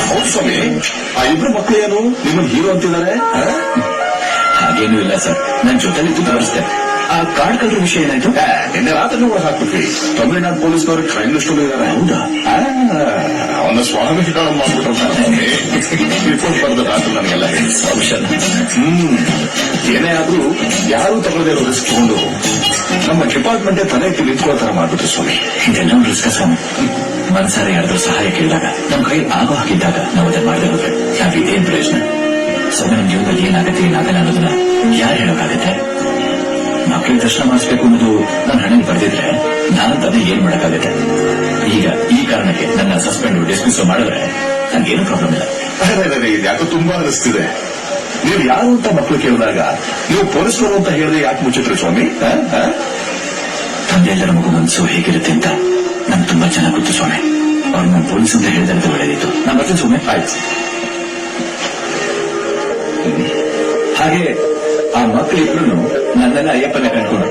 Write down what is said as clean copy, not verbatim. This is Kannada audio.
ಹೌದು ಸ್ವಾಮಿ, ಆ ಇಬ್ರು ಮಕ್ಕಳು ಏನು ನಿಮ್ಮನ್ನ ಹೀರೋ ಅಂತಿದ್ದಾರೆ? ಹಾಗೇನೂ ಇಲ್ಲ ಸರ್, ನನ್ ಜೊತೆಲಿದ್ದು ತೋರಿಸ್ತೆ. ಆ ಕಾರ್ಡ್ ಕಲ್ರ ವಿಷಯ ಏನಾಯ್ತು? ನಿನ್ನೆ ರಾತ್ರಿ ಒಳಗೆ ಹಾಕ್ಬಿಟ್ವಿ. ತಮಿಳುನಾಡು ಪೊಲೀಸ್ನವರು ಟ್ರೈನ್ ಲಿಸ್ಟ್ ಇದ್ದಾರೆ. ಹೌದಾ? ಅವನ ಸ್ವಾಮಿ ಮಾಡ್ಬಿಟ್ರು. ರಿಪೋರ್ಟ್ ಬರೆದ ರಾತ್ರಿ ನನಗೆಲ್ಲ ಹೇಳಿ. ಏನೇ ಆದ್ರೂ ಯಾರು ತಗೊಳ್ಳದೇ ಇರೋ ರಿಸ್ಕ್ ತಗೊಂಡು ನಮ್ಮ ಡಿಪಾರ್ಟ್ಮೆಂಟೇ ತಲೆ ಎತ್ತಿ ನಿಂತ್ಕೊಳ್ಳೋ ತರ ಮಾಡ್ಬಿಟ್ರು ಸ್ವಾಮಿ. ಇದೆಲ್ಲ ರಿಸ್ಕ್ ಸ್ವಾಮಿ. ಮನಸಾರ ಯಾರಾದ್ರೂ ಸಹಾಯ ಕೇಳಿದಾಗ ನಮ್ ಕೈ ಆಗೋ ಹಾಕಿದ್ದಾಗ ನಾವು ಅದನ್ನ ಮಾಡದೇ ಹೋದ್ರೆ ನಾವ್ ಇದೇನ್ ಪ್ರಯೋಜನ? ಸ್ವಾಮಿ, ನಮ್ ಜೀವನದಲ್ಲಿ ಏನಾಗತ್ತೆ ಏನಾಗಲ್ಲ ಅನ್ನೋದನ್ನ ಯಾರು ಹೇಳೋಕ್ಕಾಗತ್ತೆ? ಮಕ್ಕಳಿಗೆ ದರ್ಶನ ಮಾಡಿಸ್ಬೇಕು ಅನ್ನೋದು ನನ್ನ ಹಣೆಗೆ ಬರ್ದಿದ್ರೆ ನಾನು ಅದನ್ನ ಏನ್ ಮಾಡಕ್ಕಾಗತ್ತೆ? ಈಗ ಈ ಕಾರಣಕ್ಕೆ ನನ್ನ ಸಸ್ಪೆಂಡ್ ಡಿಸ್ಮಿಸ್ ಮಾಡಿದ್ರೆ ನನ್ಗೇನು ಪ್ರಾಬ್ಲಮ್ ಇಲ್ಲ. ಇದು ಯಾಕೋ ತುಂಬಾ ಅನಿಸ್ತಿದೆ. ನೀವು ಯಾರು ಅಂತ ಮಕ್ಕಳು ಕೇಳಿದಾಗ ನೀವು ಪೊಲೀಸರು ಅಂತ ಹೇಳಿದ್ರೆ ಯಾಕೆ ಮುಚ್ಚಿಟ್ರು ಸ್ವಾಮಿ? ತಂದೆಲ್ಲರ ಮಗು ಮನಸ್ಸು ಹೇಗಿರುತ್ತೆ ಅಂತ ನನ್ಗೆ ತುಂಬಾ ಚೆನ್ನಾಗಿ ಗೊತ್ತು ಸ್ವಾಮಿ. ಅವ್ರು ನಾನು ಪೊಲೀಸ್ ಅಂತ ಹೇಳಿದ್ರೆ ಒಳ್ಳೇದಿತ್ತು. ನಾನು ಬರ್ತೀನಿ ಸ್ವಾಮಿ. ಆಯ್ತು. ಹಾಗೆ ಆ ಮಕ್ಕಳಿಬ್ರು ನನ್ನೆಲ್ಲ ಅಯ್ಯಪ್ಪನ ಕಂಡ್ಕೊಂಡು